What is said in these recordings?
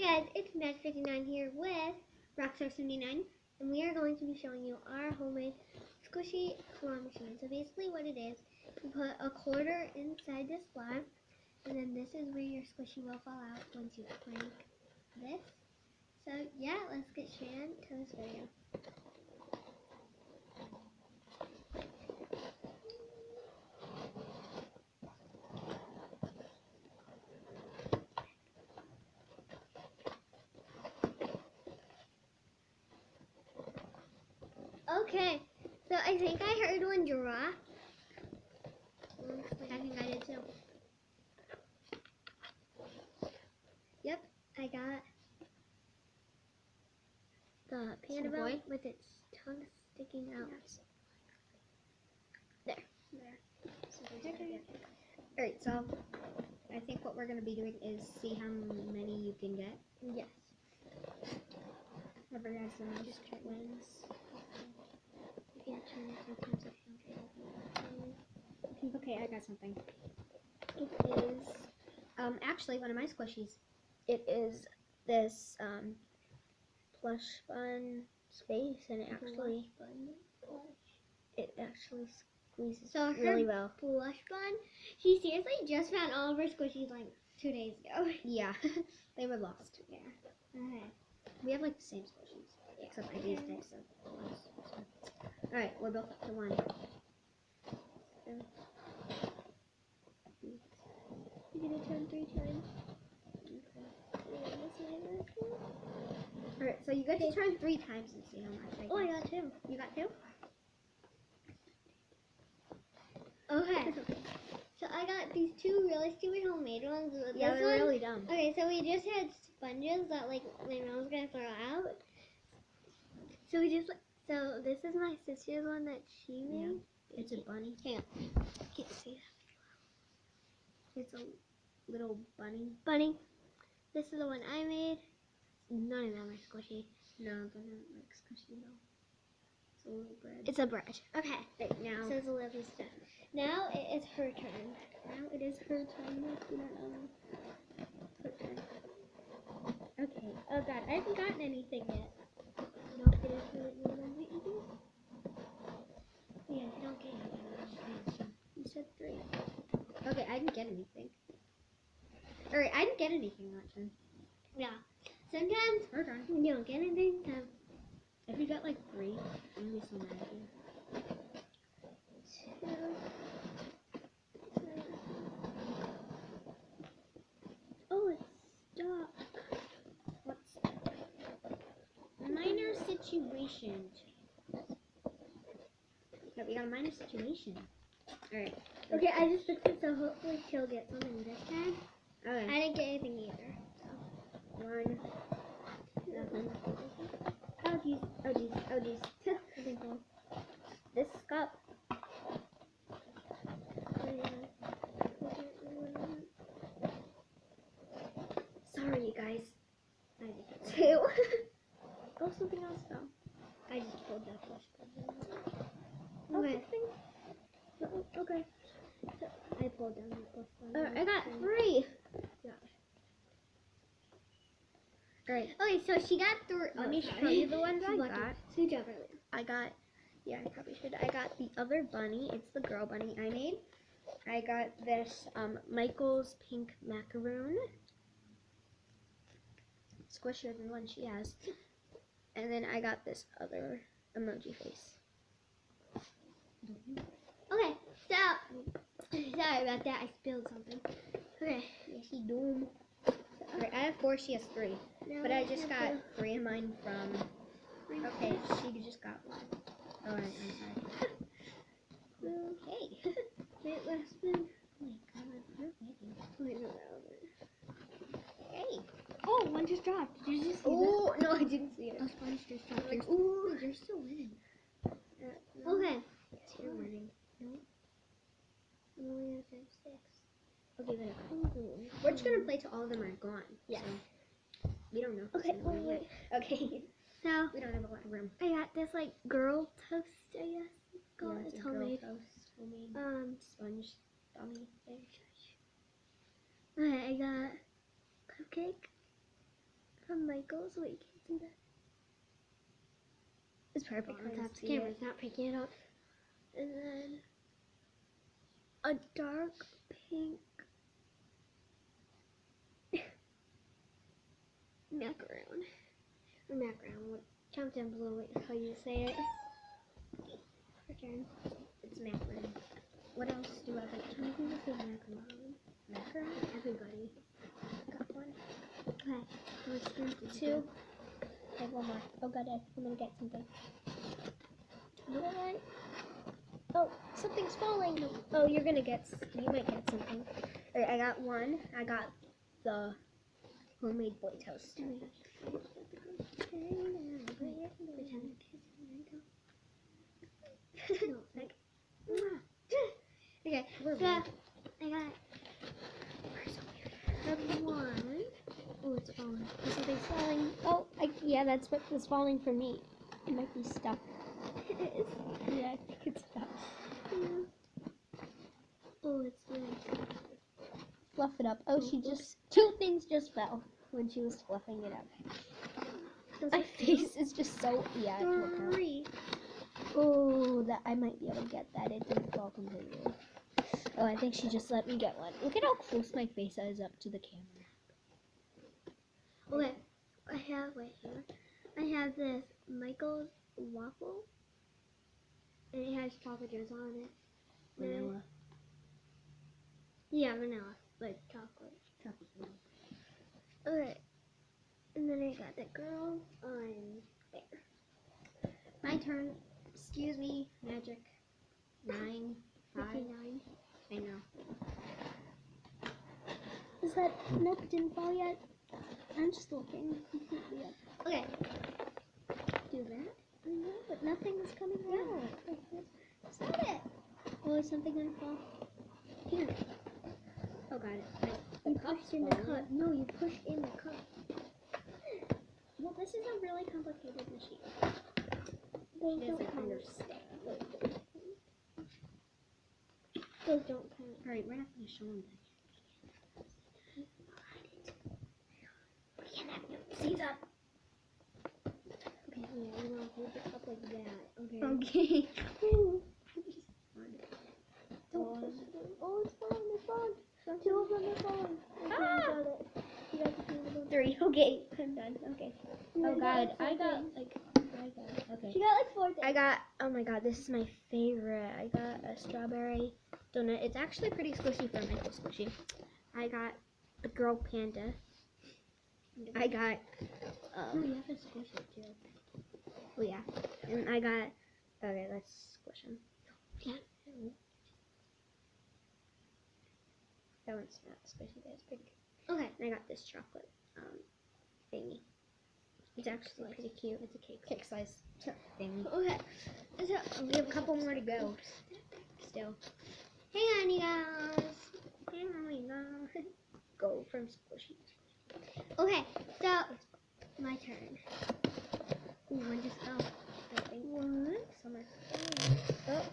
Hey guys, it's Matt59 here with Rockstar79, and we are going to be showing you our homemade squishy claw machine. So basically what it is, you put a quarter inside this slot, and then this is where your squishy will fall out once you crank this. So yeah, let's get straight into this video. Okay, so I think I heard one drop. I think I did too. Yep, I got the panda boy with its tongue sticking out. There. Alright, so I think what we're going to be doing is see how many you can get. Yes. Whoever has the most wins. Okay, I got something. It is, actually one of my squishies. It is this, plush bun space, and it actually squeezes So really well. Blush bun, she seriously just found all of her squishies like 2 days ago. Yeah, they were lost. Yeah. Okay. We have like the same squishies, except for these types of ones. So. Alright, we're both up to 1. You're gonna turn 3 times. Alright, so you get to turn 3 times and see how much I get. Oh, I got 2. You got 2? Okay. So I got these 2 really stupid homemade ones. Yeah, they're really dumb. Okay, so we just had sponges that like my mom was gonna throw out. So we just so this is my sister's one that she made. Yeah. It's a bunny. Hang on. Can't see that. It's a little bunny. Bunny. This is the one I made. None of them are squishy. No, they're not like squishy though. It's a little bread. It's a bread. Okay. Right now. So it's a little stuff. Now it is her turn. Now it is her turn. Her turn. Okay. Oh god, I haven't gotten anything yet. You don't get it for the one that you do? Yeah, you don't get it. You said 3. Okay, I didn't get anything. Alright, I didn't get anything that turn. Yeah. Sometimes Her turn. when you don't get anything, If you got like 3, I'm gonna be so mad at you. 2, 3. Oh, it's stuck. What's minor situation? Yeah, we got a minor situation. Alright. Okay, I just fixed it, so hopefully she'll get something this time. Okay. I didn't get anything either. 1. Nothing. Oh, geez. Oh geez. Oh geez. I think so. This cup. Sorry, you guys. I did it too. Oh, something else though. I just pulled that flush button. Okay. Okay. I pulled down the flush button. I got 3. Yeah. Great. Okay, so she got 3. Let me show you the ones I got. Good job, earlier. I got, yeah, I probably should. I got the other bunny. It's the girl bunny I made. I got this Michael's pink macaroon. Squishier than the one she has. And then I got this other emoji face. Okay, so sorry about that. I spilled something. Okay. Yeah, she doom. Alright, I have 4. She has 3. Now But I we just have got to- 3 of mine from. Okay, she just got 1. Alright, I'm sorry. Okay. Wait, last spin. Oh my god, you're waiting. Wait, no, that was it. Hey. Oh, one just dropped. Did you just see Oh, no, I didn't see it. that? Oh, sponge just dropped. Like, ooh, you're still winning. No. Okay. Yes, you're winning. I'm only gonna have 6. Okay, then. We're just gonna play till all of them are gone. Yeah. So we don't know. Okay, wait. Okay. So We don't have a lot of room. I got this like girl toast, I guess it's called. Yeah, It's a girl homemade. toast, homemade sponge dummy thing. Okay, I got cupcake. Michael so you can see that. It's purple Because on top. the camera's not picking it up. And then a dark pink macaroon. Or macaroon. Count down below how you say it. Return. It's macaron. What else do I like? I think this is macaron. Macaron? Everybody. Got one. Okay. Let's do Two. Okay, one more. Oh, got it. I'm gonna get something. What? Oh, something's falling. Oh, you might get something. Alright, I got one. I got the homemade boy toast. Okay, We're so weird. I got the one. Oh, it's falling. Something's falling. Oh, yeah, that's what was falling for me. It might be stuck. It is. Yeah, I think it's stuck. Yeah. Oh, it's nice. Fluff it up. Oh, she Oops. just... Two things just fell when she was fluffing it up. My face is just so... Yeah, it will count. 3. Oh, that I might be able to get that. It didn't fall completely. Oh, I think she just let me get one. Look at how close my face is up to the camera. Okay, I have right here. I have this Michael's waffle, and it has chocolate drizzle on it. Vanilla. Yeah, vanilla, like chocolate. Chocolate. Okay, and then I got the girl on there. My turn. Excuse me, magic. 9, 5. 59. I know. Is that... Nope, it didn't fall yet. I'm just looking. Okay, Do that. I know, but nothing is coming out. is that it? Oh, is something gonna fall? Here, Oh, got it. you pushed in the cup. No, you pushed in the cup. Well, this is a really complicated machine. Those She don't doesn't count. understand. Those don't count. Alright, we're not gonna show them that. We can't have no see that. Okay, yeah, you want to hold the cup like that. Okay. Okay. Don't push it. Oh, it's falling, it's falling. 2 of them are falling. Okay, Ah! you got it. You got the 2 of them. 3. Okay, I'm done. Okay. You Oh got god, like I 4 got things. like. Okay. She got like 4 things. I got. Oh my god, this is my favorite. I got a strawberry donut. It's actually pretty squishy for Michael squishy. I got the girl panda. I got. Oh, you have to squish it too. Oh yeah, and I got. Okay, let's squish him. Yeah. That one's not squishy. That's big. Okay. And I got this chocolate thingy. It's actually slice. pretty cute. It's a cake. Cake slice thingy. Okay. So, We have a couple more to go. Still. hey, honey guys. Hey, honey guys. Go from squishy. Okay, so my turn. Ooh, one just fell. I think. One. Summer. Oh.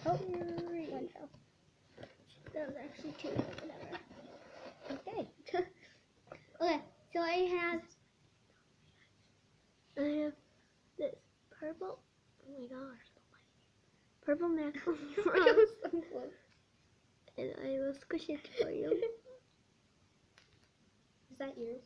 Oh. 3. One fell. That was actually 2. Whatever. Okay. Okay, so I have this purple. Oh my gosh. Purple macaron. That was so close. And I will squish it for you. Is that yours?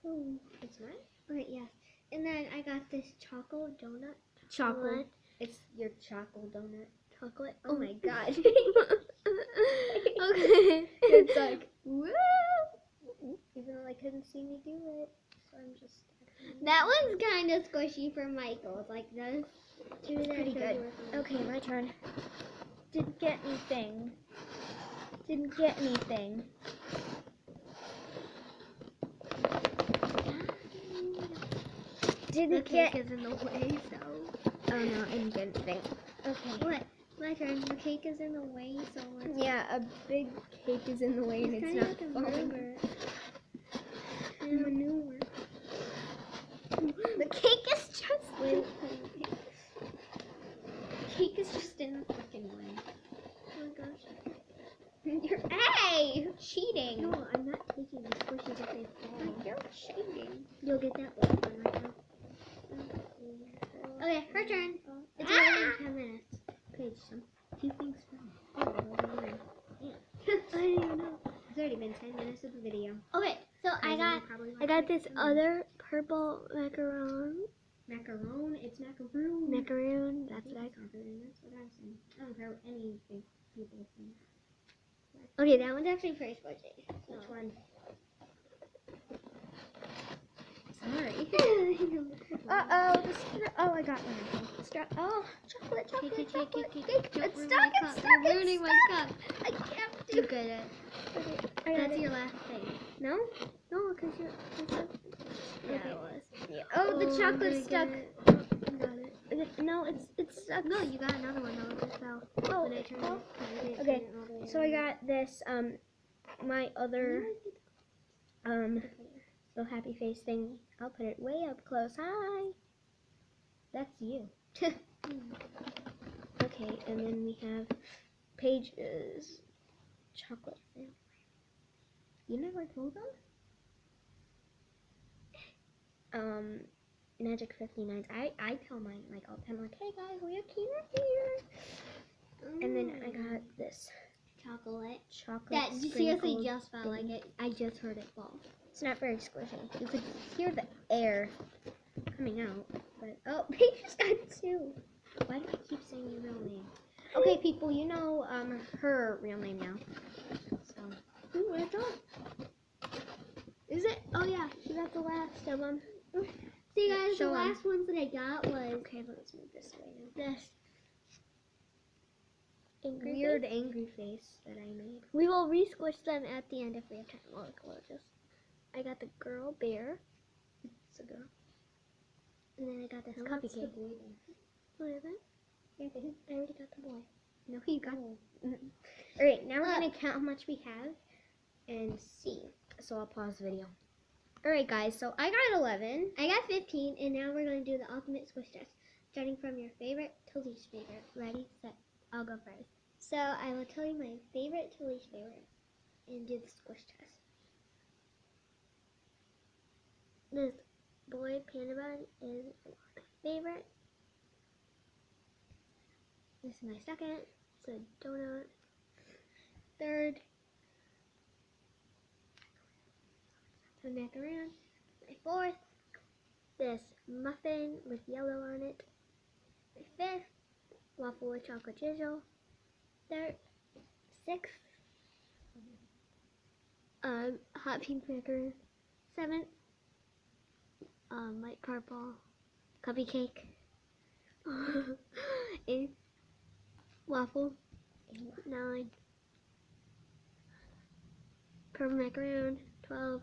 Oh. It's mine? Okay, yes. And then I got this chocolate donut. Chocolate. It's your chocolate donut. Chocolate. Oh my god. Okay. It's like, woo! Even though they couldn't see me do it. So I'm just. That one's kind of squishy for Michael. It's like this. Pretty good. Okay, my turn. Didn't get anything. Didn't get anything. The Didn't cake get. is in the way, so. Oh no, I didn't get anything. Okay. What? My turn. The cake is in the way, so let's Yeah, a big cake is in the way and it's kinda not like a falling. maneuver. The cake is just. Wait. The cake is just in the freaking way. Oh my gosh. Hey! Why? Cheating. No, I'm not taking the squishies if they fall. You're cheating. You'll get that one right now. Okay, her turn. It's already been 10 minutes. Paige, some few things fell. I didn't even know. It's already been 10 minutes of the video. Okay, so I got this other purple macaron. Macaron. It's macaroon. Macaroon. That's what I That's what I'm saying. I don't care what anything people think. Okay, that one's actually pretty squishy. Which one? Sorry. Oh, I got one. Oh, chocolate. Cake. It's Don't ruin stuck. my It's cup. stuck. You're It's ruining my stuck. cup. I can't do You get it. I got That's it. your last thing. No? No, because you're. Yeah, Okay. it was. Yeah. Oh, the chocolate's stuck. You got it. No, it's stuck. No, you got another one. No, it just fell. Oh, When I turned oh. it. 'Cause I didn't Okay, turn it all the way so I around. got this, my other, little happy face thing. I'll put it way up close. Hi. That's you. Okay, and then we have Paige's chocolate family. You never told them? Magic 59s. I tell mine like all the time, like, hey guys, we have tea right here. And then I got this chocolate. chocolate. That seriously sprinkled just felt like it. I just heard it fall. It's not very squishy. You could hear the air coming out. But oh, Paige just got two. Why do I keep saying your real name? Okay, people, you know her real name now. So Ooh, what's up? Is it? Oh yeah, she got the last of them. See Yeah, guys, the show 'em. last ones that I got was okay, let's move this way now. this angry Weird face. angry face that I made. We will re-squish them at the end if we have time. We'll just. I got the girl bear. It's a girl. And then I got this Now what's the cupcake. boy then? What is it? I already got the boy. No, you got. Oh. Alright, now we're Look. gonna count how much we have and see. So I'll pause the video. Alright guys, so I got 11. I got 15, and now we're going to do the ultimate squish test, starting from your favorite to least favorite. Ready, set, I'll go first. So I will tell you my favorite to least favorite, and do the squish test. This boy panda bun is my favorite. This is my second. It's a donut. Third, the macaron. My fourth, this muffin with yellow on it. My fifth, waffle with chocolate drizzle. Third, sixth, hot pink macaron. Seventh, light purple cupcake cake. Eighth, waffle. 9, purple macaron. 12.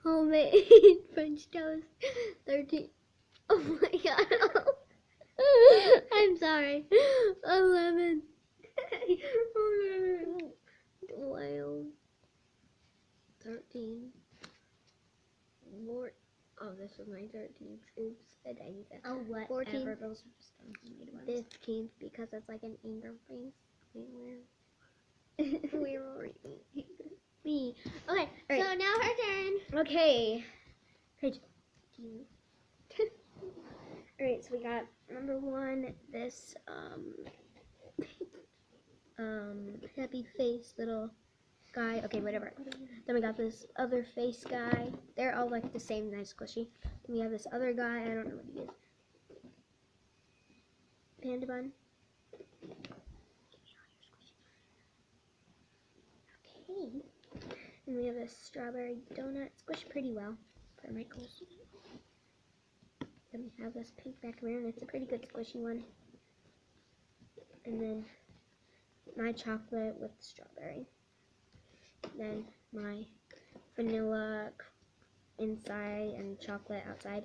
Homemade French toast. 13. Oh my god. I'm sorry. 11. 12. 13. More. Oh, this was my 13th. Oops. I did that. Oh, whatever. 14. Those are just homemade ones. 15th because it's like an anger face. Where were we? Me. Okay, Alright. so now her turn. Okay. Page. Alright, so we got number 1, this happy face little guy. Okay, whatever. Then we got this other face guy. They're all like the same, nice squishy. Then we have this other guy. I don't know what he is. Panda bun. Okay. And we have this strawberry donut. Squished pretty well for Michael's. Then we have this pink macaron. It's a pretty good squishy one. And then my chocolate with strawberry. Then my vanilla inside and chocolate outside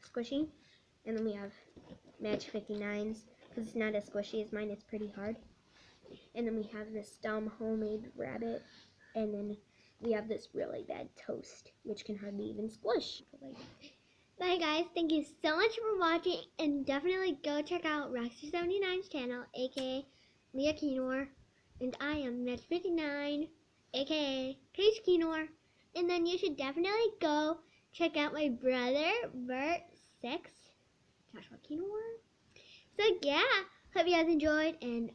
squishy. And then we have Magic 59s because it's not as squishy as mine. It's pretty hard. And then we have this dumb homemade rabbit. And then we have this really bad toast, which can hardly even squish. Bye guys, thank you so much for watching, and definitely go check out Roxy79's channel, aka Leah Keenor, and I am Net59, aka Case Keenor. And then you should definitely go check out my brother, Bert6, Joshua Keenor. So yeah, hope you guys enjoyed, and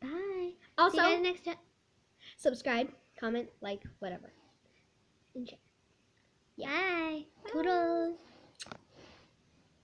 bye. Also, see you guys next time. subscribe, comment, like, whatever. And share. Yeah. Bye. Bye. Toodles.